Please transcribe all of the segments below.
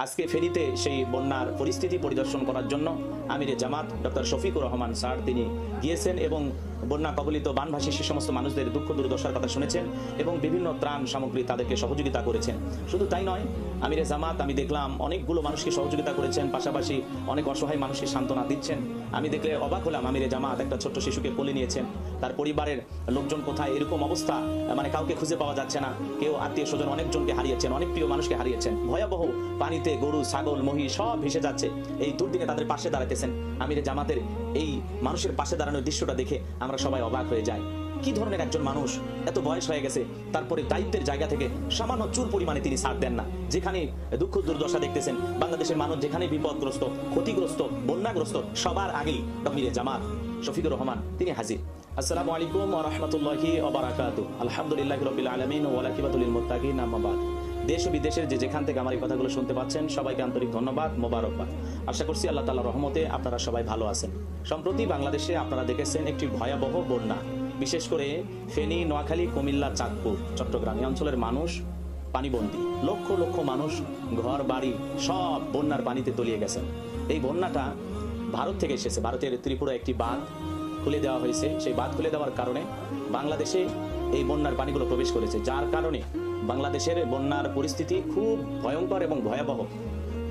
আজকে ফেনীতে সেই বন্যার পরিস্থিতি পরিদর্শন করার জন্য আমিরে জামাত ডক্টর শফিকুর রহমান স্যার তিনি গিয়েছেন এবং বন্যা কবলিত বানভাসী সে সমস্ত মানুষদের দুঃখ দুর্দশার কথা শুনেছেন এবং বিভিন্ন ত্রাণ সামগ্রী তাদেরকে সহযোগিতা করেছেন। শুধু তাই নয়, আমিরে জামাত আমি দেখলাম অনেকগুলো মানুষকে সহযোগিতা করেছেন, পাশাপাশি অনেক অসহায় মানুষকে সান্ত্বনা দিচ্ছেন। আমি দেখলে অবাক হলাম, আমিরে জামাত একটা ছোট্ট শিশুকে কোলে নিয়েছেন, তার পরিবারের লোকজন কোথায়, এরকম অবস্থা মানে কাউকে খুঁজে পাওয়া যাচ্ছে না। কেউ আত্মীয় স্বজন অনেকজনকে হারিয়েছেন, অনেক প্রিয় মানুষকে হারিয়েছেন। ভয়াবহ পানিতে গরু ছাগল মহিষ সব ভেসে যাচ্ছে। এই দুর্দিনে তাদের পাশে দাঁড়াতেছেন। আমিরে জামাতের এই মানুষের পাশে দাঁড়ানোর দৃশ্যটা দেখে আমরা সবাই অবাক হয়ে যাই। কি ধরনের একজন মানুষ, এত বয়স হয়ে গেছে, তারপরে দায়িত্বের জায়গা থেকে সামান্য চুল পরিমাণে তিনি ছাড় দেন না। যেখানে দুঃখ দুর্দশা দেখতেছেন বাংলাদেশের মানুষ, যেখানে বিপদগ্রস্ত ক্ষতিগ্রস্ত বন্যাগ্রস্ত, সবার আগেই আমিরে জামাত শফিকুর রহমান তিনি হাজির। আসসালামু আলাইকুম ওয়া রাহমাতুল্লাহি ওয়া বারাকাতুহু। আলহামদুলিল্লাহি রাব্বিল আলামিন ওয়া আকিবাতুল লিল মুত্তাকিন, আম্মা বাদ। দেশ ও বিদেশের যেখান থেকে আমার এই কথাগুলো শুনতে পাচ্ছেন সবাইকে আন্তরিক ধন্যবাদ, মোবারকবাদ। আশা করছি আল্লাহ তাআলার রহমতে আপনারা সবাই ভালো আছেন। সম্প্রতি বাংলাদেশে আপনারা দেখেছেন একটি ভয়াবহ বন্যা, বিশেষ করে ফেনী, নোয়াখালী, কুমিল্লা, চাঁদপুর, চট্টগ্রাম এই অঞ্চলের মানুষ পানিবন্দী। লক্ষ লক্ষ মানুষ ঘর বাড়ি সব বন্যার পানিতে তলিয়ে গেছেন। এই বন্যাটা ভারত থেকে এসেছে। ভারতের ত্রিপুরা একটি বাঁধ খুলে দেওয়া হয়েছে। সেই বাঁধ খুলে দেওয়ার কারণে বাংলাদেশে এই বন্যার পানিগুলো প্রবেশ করেছে, যার কারণে বাংলাদেশের বন্যার পরিস্থিতি খুব ভয়ঙ্কর এবং ভয়াবহ।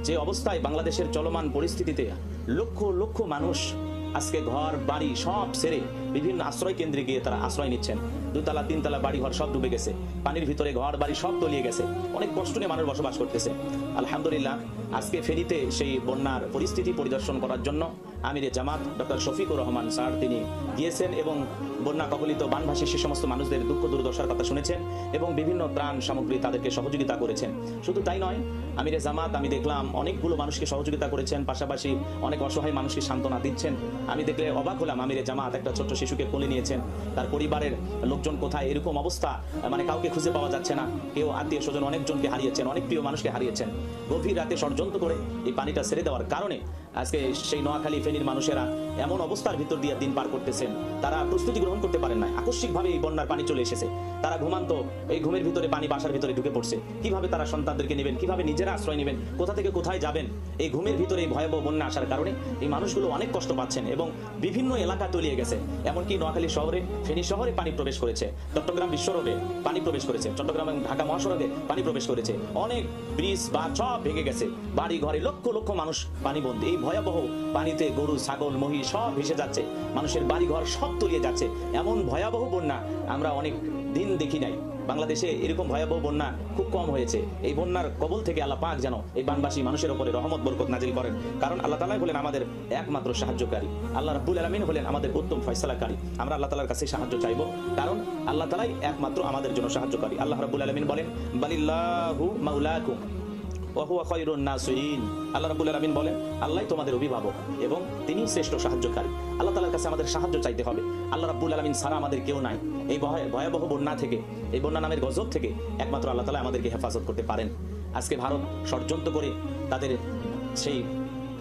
যে অবস্থায় বাংলাদেশের চলমান পরিস্থিতিতে লক্ষ লক্ষ মানুষ আজকে ঘর বাড়ি সব ছেড়ে বিভিন্ন আশ্রয় কেন্দ্রে গিয়ে তারা আশ্রয় নিচ্ছেন। দুতলা তিনতলা বাড়ি ঘর সব ডুবে গেছে, পানির ভিতরে ঘর বাড়ি সব তলিয়ে গেছে, অনেক কষ্ট নিয়ে মানুষ বসবাস করতেছে। আলহামদুলিল্লাহ, আজকে ফেনীতে সেই বন্যার পরিস্থিতি পরিদর্শন করার জন্য আমিরে জামাত ডক্টর শফিকুর রহমান স্যার তিনি গিয়েছেন এবং বন্যা কবলিত বানভাসী সে সমস্ত মানুষদের দুঃখ দুর্দশার কথা শুনেছেন এবং বিভিন্ন ত্রাণ সামগ্রী তাদেরকে সহযোগিতা করেছেন। শুধু তাই নয়, আমিরে জামাত আমি দেখলাম অনেকগুলো মানুষকে সহযোগিতা করেছেন, পাশাপাশি অনেক অসহায় মানুষকে সান্ত্বনা দিচ্ছেন। আমি দেখলে অবাক হলাম, আমিরে জামাত একটা ছোট্ট শিশুকে কোলে নিয়েছেন, তার পরিবারের লোকজন কোথায়, এরকম অবস্থা মানে কাউকে খুঁজে পাওয়া যাচ্ছে না। কেউ আত্মীয় স্বজন অনেকজনকে হারিয়েছেন, অনেক প্রিয় মানুষকে হারিয়েছেন। গভীর রাতে ষড়যন্ত্র করে এই পানিটা ছেড়ে দেওয়ার কারণে আজকে সেই নোয়াখালী ফেনীর মানুষেরা এমন অবস্থার ভিতর দিয়ে দিন পার করতেছেন, তারা প্রস্তুতি গ্রহণ করতে পারেন না। আকস্মিকভাবে এই বন্যার পানি চলে এসেছে, তারা ঘুমান্ত, এই ঘুমের ভিতরে পানি বাসার ভিতরে ঢুকে পড়ছে। কিভাবে তারা সন্তানদেরকে নেবেন, কিভাবে নিজেরা আশ্রয় নেবেন, কোথা থেকে কোথায় যাবেন? এই ঘুমের ভিতরে এই ভয়াবহ বন্যা আসার কারণে এই মানুষগুলো অনেক কষ্ট পাচ্ছেন এবং বিভিন্ন এলাকা তলিয়ে গেছে। এমনকি নোয়াখালী শহরে, ফেনী শহরে পানি প্রবেশ করেছে, চট্টগ্রাম বিশ্ব রোডে পানি প্রবেশ করেছে, চট্টগ্রাম এবং ঢাকা মহাসড়কে পানি প্রবেশ করেছে, অনেক ব্রিজ বা সব ভেঙে গেছে, বাড়ি ঘরে লক্ষ লক্ষ মানুষ পানিবন্দী। এই ভয়াবহ পানিতে গরু ছাগল মহিষ সব ভেসে যাচ্ছে, মানুষের বাড়ি ঘর সব তলিয়ে যাচ্ছে। এমন ভয়াবহ বন্যা আমরা অনেক দিন দেখি নাই। বাংলাদেশে এরকম ভয়াবহ বন্যা খুব কম হয়েছে। এই বন্যার কবল থেকে আল্লাহ পাক যেন এই বানবাসী মানুষের উপরে রহমত বরকত নাজিল করেন, কারণ আল্লাহ তাআলাই হলেন আমাদের একমাত্র সাহায্যকারী। আল্লাহ রাব্বুল আলামিন হলেন আমাদের উত্তম ফয়সালাকারী। আমরা আল্লাহ তাআলার কাছে সাহায্য চাইবো, কারণ আল্লাহ তাআলাই একমাত্র আমাদের জন্য সাহায্যকারী। আল্লাহ রাব্বুল আলামিন বলেন, বালিল্লাহু মাওলাকুম ওয়া হুয়া খায়রুন নাসিরিন। আল্লাহ রাব্বুল আলামিন বলেন, আল্লাহই তোমাদের অভিভাবক এবং তিনি শ্রেষ্ঠ সাহায্যকারী। আল্লাহ তাআলার কাছে আমাদের সাহায্য চাইতে হবে। আল্লাহ রাব্বুল আলামিন ছাড়া আমাদের কেউ নাই। এই ভয়াবহ বন্যা থেকে, এই বন্যা নামের গজব থেকে একমাত্র আল্লাহ তাআলা আমাদেরকে হেফাজত করতে পারেন। আজকে ভারত ষড়যন্ত্র করে তাদের সেই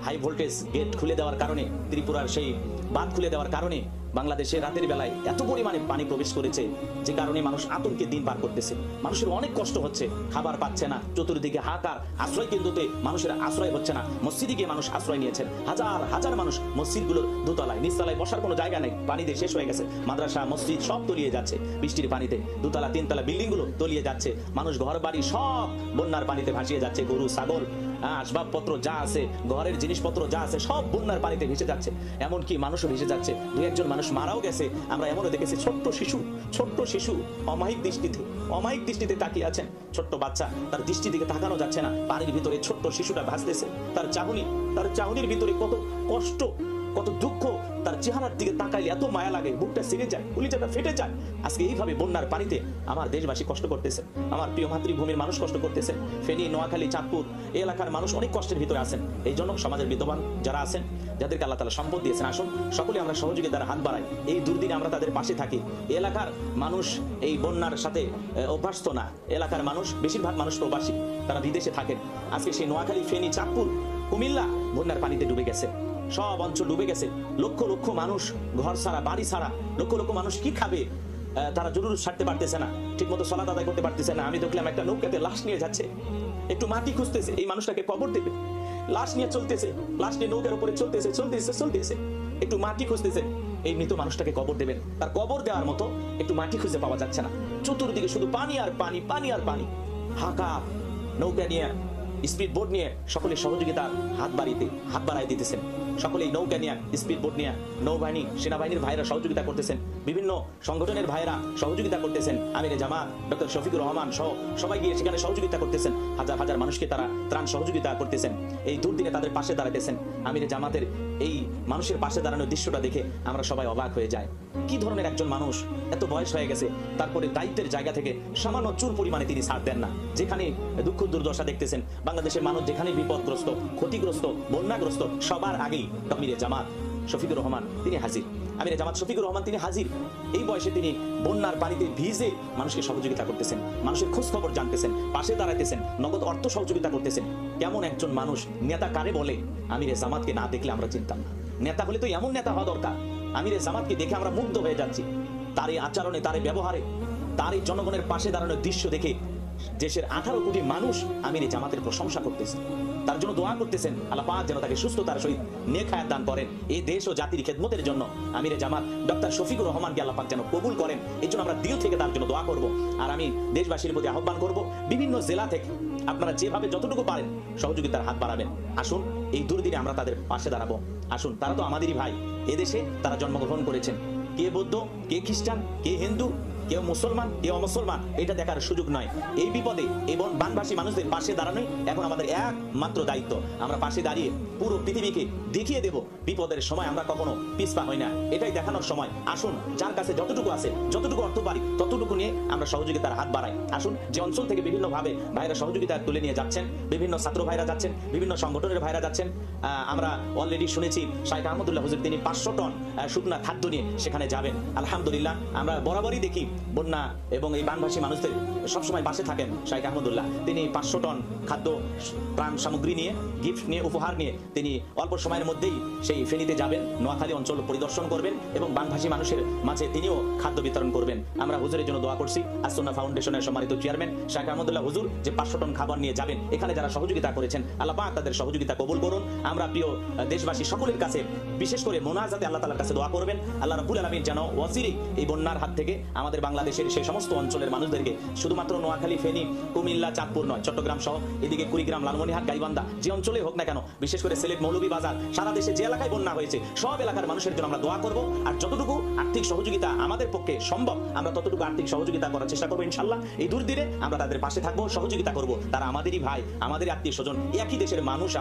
হাই ভোল্টেজ গেট খুলে দেওয়ার কারণে, ত্রিপুরার সেই বাঁধ খুলে দেওয়ার কারণে বাংলাদেশে রাতের বেলায় এত পরিমাণে পানি প্রবেশ করেছে, যে কারণে মানুষ আতঙ্কে দিন পার করতেছে। মানুষের অনেক কষ্ট হচ্ছে, খাবার পাচ্ছে না, চতুর্দিকে হাহাকার, আশ্রয় কেন্দ্রতে মানুষের আশ্রয় হচ্ছে না। মসজিদে গিয়ে মানুষ আশ্রয় নিয়েছেন, হাজার হাজার মানুষ মসজিদগুলোর দোতলায় নিচতলায় বসার কোনো জায়গা নেই, পানিতে শেষ হয়ে গেছে। মাদ্রাসা মসজিদ সব তলিয়ে যাচ্ছে বৃষ্টির পানিতে, দোতলা তিনতলা বিল্ডিংগুলো তলিয়ে যাচ্ছে, মানুষ ঘর বাড়ি সব বন্যার পানিতে ভাসিয়ে যাচ্ছে। গরু ছাগল আসবাবপত্র যা আছে, ঘরের জিনিসপত্র যা আছে সব বন্যার পানিতে ভেসে যাচ্ছে। এমনকি মানুষও ভেসে যাচ্ছে, দু একজন মানুষ মারাও গেছে। আমরা এমনও দেখেছি ছোট্ট শিশু অমায়িক দৃষ্টিতে তাকিয়ে আছেন। ছোট্ট বাচ্চা, তার দৃষ্টি দিকে তাকানো যাচ্ছে না, পানির ভিতরে ছোট্ট শিশুটা ভাসতেছে। তার চাহনির ভিতরে কত কষ্ট, কত দুঃখ, তার চেহারার দিকে তাকাইলে এত মায়া লাগে, বুকটা ছিঁড়ে যায়, কলিজাটা ফেটে যায়। আজকে এইভাবে বন্যার পানিতে আমার দেশবাসী কষ্ট করতেছে, আমার প্রিয় মাতৃভূমির মানুষ কষ্ট করতেছে। ফেনী, নোয়াখালী, চাঁদপুর এই এলাকার মানুষ অনেক কষ্টের ভিতরে আছেন। এই জন্য সমাজের বিদ্যমান যারা আছেন, যাদেরকে আল্লাহ তাআলা সম্পদ দিয়েছেন, আসুন সকলে আমরা সহযোগিতার হাত বাড়াই, এই দুর্দিনে আমরা তাদের পাশে থাকি। এলাকার মানুষ এই বন্যার সাথে অভ্যস্ত না, এলাকার মানুষ বেশিরভাগ মানুষ প্রবাসী, তারা বিদেশে থাকেন। আজকে সেই নোয়াখালী, ফেনী, চাঁদপুর, কুমিল্লা বন্যার পানিতে ডুবে গেছে, সব অঞ্চল ডুবে গেছে। লক্ষ লক্ষ মানুষ ঘর ছাড়া, বাড়ি ছাড়া, লক্ষ লক্ষ মানুষ কি খাবে? তারা জরুরি ছাড়তে পারতেছে না, ঠিক মতো সালাত আদায় করতে পারতেছে না। আমি দেখলাম একটা নৌকাতে লাশ নিয়ে যাচ্ছে, একটু মাটি খুঁজতেছে, এই মানুষটাকে কবর দেবে। লাশ নিয়ে চলতেছে, লাশ নিয়ে নৌকার উপরে চলতেছে, একটু মাটি খুঁজতেছে, এই মৃত মানুষটাকে কবর দেবেন, তার কবর দেওয়ার মতো একটু মাটি খুঁজে পাওয়া যাচ্ছে না। চতুর্দিকে শুধু পানি আর পানি, পানি আর পানি। হাঁকা নৌকা নিয়ে, স্পিড বোট নিয়ে সকলে সহযোগিতার হাত বাড়াই দিতেছেন। সকলেই নৌকা নিয়ে, স্পিড বোট নিয়ে নৌবাহিনী, সেনাবাহিনীর ভাইরা সহযোগিতা করতেছেন, বিভিন্ন সংগঠনের ভাইরা সহযোগিতা করতেছেন। আমিরে জামাত ডক্টর শফিকুর রহমান সহ সবাই গিয়ে সেখানে সহযোগিতা করতেছেন। হাজার হাজার মানুষকে তারা ত্রাণ সহযোগিতা করতেছেন, এই দুর্দিনে তাদের পাশে দাঁড়াতেছেন। আমিরে জামাতের এই মানুষের পাশে দাঁড়ানোর দৃশ্যটা দেখে আমরা সবাই অবাক হয়ে যাই। কি ধরনের একজন মানুষ, এত বয়স হয়ে গেছে, তারপরে দায়িত্বের জায়গা থেকে সামান্য চুল পরিমাণে তিনি ছাড় দেন না। যেখানে দুঃখ দুর্দশা দেখতেছেন, বাংলাদেশের মানুষ যেখানে বিপদগ্রস্ত, ক্ষতিগ্রস্ত, বন্যাগ্রস্ত, সবার আগেই আমিরে জামাত শফিকুর রহমান তিনি হাজির। আমিরে জামাত শফিকুর রহমান তিনি হাজির। এই বয়সে তিনি বন্যার পানিতে ভিজে মানুষকে সহযোগিতা করতেছেন, মানুষের খোঁজ খবর জানতেছেন, পাশে দাঁড়াতেছেন, নগদ অর্থ সহযোগিতা করতেছেন। কেমন একজন মানুষ! নেতা কারে বলে? আমিরে জামাতকে না দেখলে আমরা চিনতাম না। নেতা হলে তো এমন নেতা হওয়া দরকার। আমিরে জামাতকে দেখে আমরা মুগ্ধ হয়ে যাচ্ছি, তার এই আচরণে, তার এই ব্যবহারে, তার এই জনগণের পাশে দাঁড়ানোর দৃশ্য দেখে দেশের 18 কোটি মানুষ আমিরে জামাতের প্রশংসা করতেছে, তার জন্য দোয়া করতেছেন। আল্লাহ পাক যেন তাকে সুস্থতার সহিত নেক হায়াত দান করেন। এই দেশ ও জাতির খেদমতের জন্য আমিরে জামাত ডক্টর শফিকুর রহমানকে আল্লাহ পাক যেন কবুল করেন। এই জন্য আমরা দিল থেকে তার জন্য দোয়া করব। আর আমি দেশবাসীর প্রতি আহ্বান করব, বিভিন্ন জেলা থেকে আপনারা যেভাবে যতটুকু পারেন সহযোগিতার হাত বাড়াবেন। আসুন এই দুর্দিনে আমরা তাদের পাশে দাঁড়াবো। আসুন, তারা তো আমাদেরই ভাই। এদেশে তারা জন্মগ্রহণ করেছেন। কে বৌদ্ধ, কে খ্রিস্টান, কে হিন্দু, কেউ মুসলমান, কেউ অমুসলমান, এটা দেখার সুযোগ নয়। এই বিপদে এবং বানভাসী মানুষদের পাশে দাঁড়ানোই এখন আমাদের একমাত্র দায়িত্ব। আমরা পাশে দাঁড়িয়ে পুরো পৃথিবীকে দেখিয়ে দেব বিপদের সময় আমরা কখনো পিছপা হই না, এটাই দেখানোর সময়। আসুন, যার কাছে যতটুকু আছে, যতটুকু অর্থ পারি, ততটুকু নিয়ে আমরা সহযোগিতার হাত বাড়াই। আসুন, যে অঞ্চল থেকে বিভিন্ন ভাবে ভাইরা সহযোগিতা তুলে নিয়ে যাচ্ছেন, বিভিন্ন ছাত্র ভাইরা যাচ্ছেন, বিভিন্ন সংগঠনের ভাইরা যাচ্ছেন। আমরা অলরেডি শুনেছি শাইখ আহমদুল্লাহ হুজুর তিনি 500 টন শুকনা খাদ্য নিয়ে সেখানে যাবেন। আলহামদুলিল্লাহ, আমরা বরাবরই দেখি বন্যা এবং এই বানভাসী মানুষদের সবসময় পাশে থাকেন শাইখ আহমদুল্লাহ। তিনি 500 টন খাদ্য, প্রাণ সামগ্রী নিয়ে, গিফট নিয়ে, উপহার নিয়ে তিনি অল্প সময়ের মধ্যেই সেই ফেনীতে যাবেন, নোয়াখালী অঞ্চল পরিদর্শন করবেন এবং বানভাসী মানুষের মাঝে তিনিও খাদ্য বিতরণ করবেন। আমরা হুজুরের জন্য দোয়া করছি। আসুন্নাহ ফাউন্ডেশনের সম্মানিত চেয়ারম্যান শাইখ আহমদুল্লাহ হুজুর যে 500 টন খাবার নিয়ে যাবেন, এখানে যারা সহযোগিতা করেছেন আল্লাহ পাক তাদের সহযোগিতা কবুল করুন। আমরা প্রিয় দেশবাসী সকলের কাছে, বিশেষ করে মোনাজাতে আল্লাহ তাআলার কাছে দোয়া করবেন, আল্লাহ রাব্বুল আলামিন যেন ওয়াসিরি এই বন্যার হাত থেকে আমাদের বাংলাদেশের সেই সমস্ত অঞ্চলের মানুষদেরকে, শুধুমাত্র নোয়াখালী, ফেনী, কুমিল্লা, চাঁদপুর নয়, চট্টগ্রাম সহ এদিকে কুড়িগ্রাম, লালমনিরহাট, গাইবান্ধা, যে অঞ্চলে হোক না কেন, বিশেষ করে সিলেট, মৌলভীবাজার, সারা দেশে যে এলাকায় বন্যা হয়েছে সব এলাকার মানুষের জন্য আমরা দোয়া করব। আর যতটুকু আর্থিক সহযোগিতা আমাদের পক্ষে সম্ভব আমরা ততটুকু আর্থিক সহযোগিতা করার চেষ্টা করবো ইনশাআল্লাহ। এই দুর্দিনে আমরা তাদের পাশে থাকবো, সহযোগিতা করব। তারা আমাদেরই ভাই, আমাদের আত্মীয় স্বজন, একই দেশের মানুষ,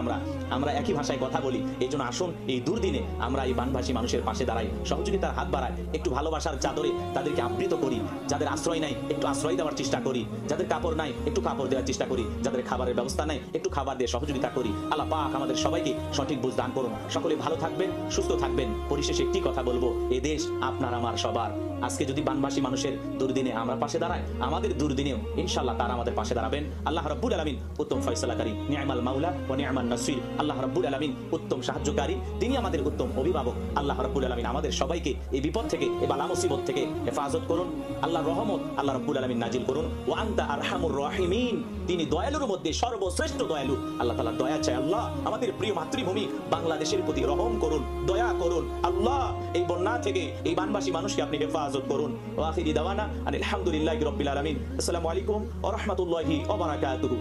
আমরা একই ভাষায় কথা বলি। এই জন্য আসুন এই দুর্দিনে আমরা এই বানভাসী মানুষের পাশে দাঁড়াই, সহযোগিতার হাত বাড়াই, একটু ভালোবাসার চাদরে তাদেরকে আবৃত করি। যাদের আশ্রয় নাই একটু আশ্রয় দেওয়ার চেষ্টা করি, যাদের কাপড় নাই একটু কাপড় দেওয়ার চেষ্টা করি, যাদের খাবারের ব্যবস্থা নাই একটু খাবার দিয়ে সহযোগিতা করি। আল্লাহ পাক আমাদের সবাইকে সঠিক বুঝ দান করুন। সকলে ভালো থাকবেন, সুস্থ থাকবেন। পরিশেষে একটি কথা বলবো, এই দেশ আপনার আমার সবার। আজকে যদি বানভাসী মানুষের দুর্দিনে আমরা পাশে দাঁড়াই, আমাদের দুর্দিনেও ইনশাআল্লাহ তারা আমাদের পাশে দাঁড়াবেন। আল্লাহ রাব্বুল আলামিন উত্তম ফয়সালাকারী, নি'মাল মাওলা ওয়া নি'মান নাসির। আল্লাহ রাব্বুল আলামিন উত্তম সাহায্যকারী, তিনি আমাদের উত্তম অভিভাবক। আল্লাহ রাব্বুল আলামিন আমাদের সবাইকে এই বিপদ থেকে, এই বালা মুসিবত থেকে হেফাজত করুন। আল্লাহর রহমত আল্লাহ রাব্বুল আলামিন নাজিল করুন। ওয়া আনতা আরহামুর রাহিমিন, তিনি দয়ালুর মধ্যে সর্বশ্রেষ্ঠ দয়ালু। আল্লাহ তাআলা দয়া চাই। আল্লাহ আমাদের প্রিয় মাতৃভূমি বাংলাদেশের প্রতি রহম করুন, দয়া করুন। আল্লাহ এই বন্যা থেকে এই বানভাসী মানুষকে আপনি হেফাজত করুন। ওয়া আখিরি দাওয়ানা আলহামদুলিল্লাহি রাব্বিল আলামিন। আসসালামু আলাইকুম ওয়া রাহমাতুল্লাহি ওয়া বারাকাতুহু।